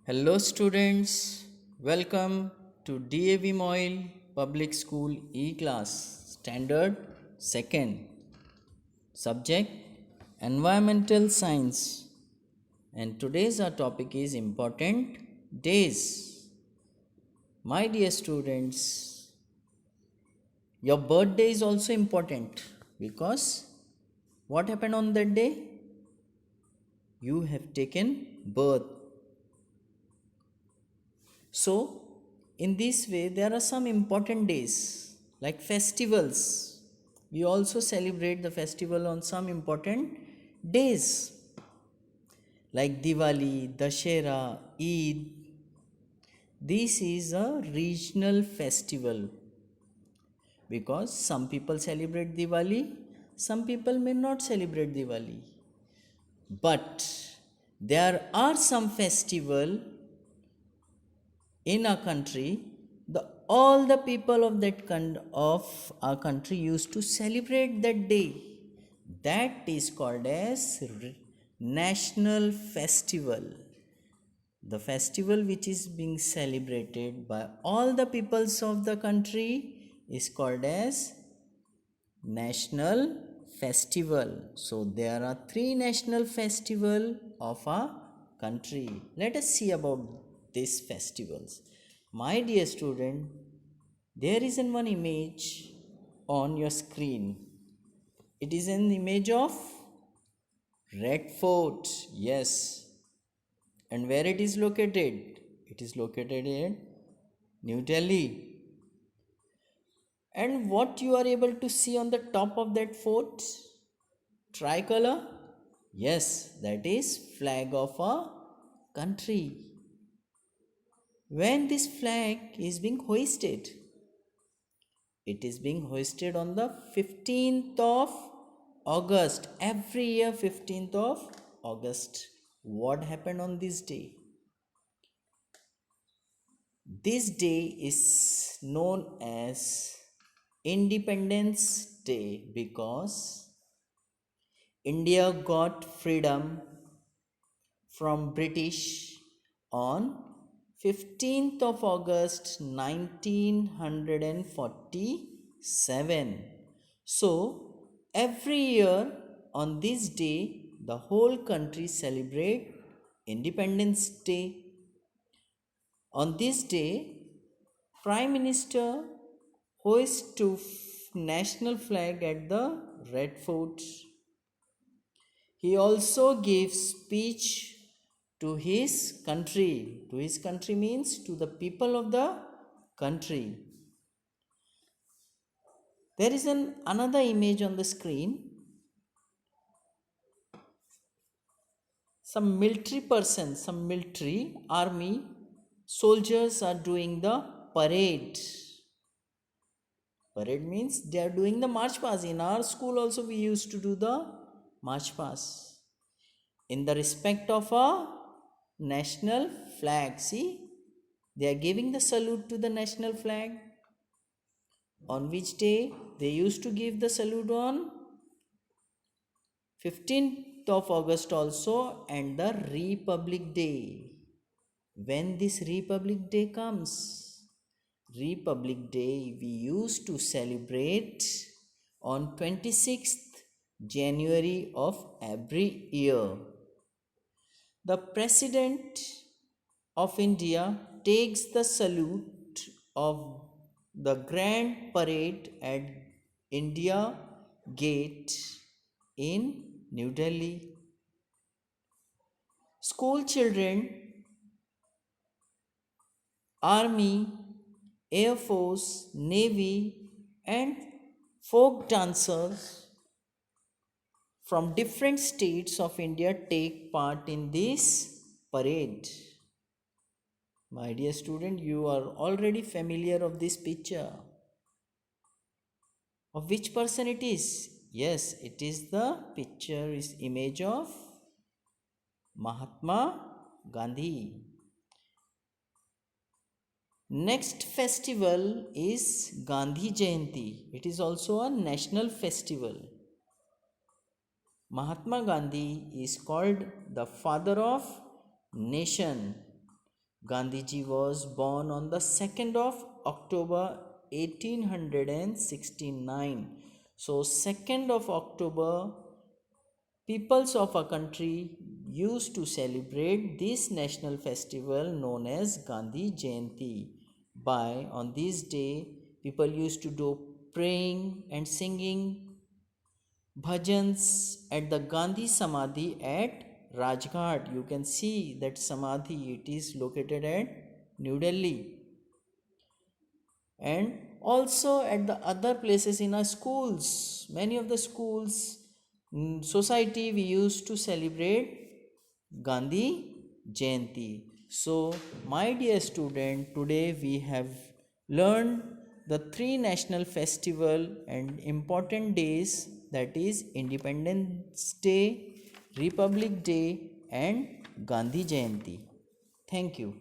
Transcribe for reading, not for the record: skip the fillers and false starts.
Hello students, welcome to DAV Moyle Public School E-Class Standard 2nd. Subject Environmental Science, and today's our topic is important days. My dear students, your birthday is also important because what happened on that day? You have taken birth. So, in this way, there are some important days like festivals. We also celebrate the festival on some important days like Diwali, Dashera, Eid. This is a regional festival because some people celebrate Diwali, some people may not celebrate Diwali. But there are some festival in our country, all the people of of our country used to celebrate that day. That is called as national festival. The festival which is being celebrated by all the peoples of the country is called as national festival. So there are three national festival of our country. Let us see about these festivals. My dear student, there is one image on your screen. It is an image of Red Fort. Yes. And where it is located? It is located in New Delhi. And what you are able to see on the top of that fort? Tricolor? Yes, that is flag of a country. When this flag is being hoisted, it is being hoisted on the 15th of August. Every year 15th of August. What happened on this day? This day is known as Independence Day because India got freedom from British on 15th of August 1947. So every year on this day the whole country celebrate Independence Day. On this day, Prime Minister hoists national flag at the Red Fort. He also gives speech to his country. To his country means to the people of the country. There is another image on the screen. Some military persons, some military army soldiers are doing the parade. Parade means they are doing the march pass. In our school also we used to do the march pass. In the respect of a national flag. See, they are giving the salute to the national flag. On which day? They used to give the salute on 15th of August also, and the Republic Day. When this Republic Day comes? Republic Day we used to celebrate on 26th January of every year. The President of India takes the salute of the Grand Parade at India Gate in New Delhi. School children, Army, Air Force, Navy, and folk dancers from different states of India take part in this parade. My dear student, you are already familiar of this picture. Of which person it is? Yes, it is the picture is image of Mahatma Gandhi. Next festival is Gandhi Jayanti. It is also a national festival. Mahatma Gandhi is called the father of nation. Gandhiji was born on the 2nd of October 1869. So 2nd of October, peoples of a country used to celebrate this national festival known as Gandhi Jayanti. By on this day, people used to do praying and singing bhajans at the Gandhi Samadhi at Rajghat. You can see that Samadhi, it is located at New Delhi, and also at the other places in our schools. Many of the schools, society, we used to celebrate Gandhi Jayanti. So, my dear student, today we have learned the three national festival and important days, that is Independence Day, Republic Day and Gandhi Jayanti. Thank you.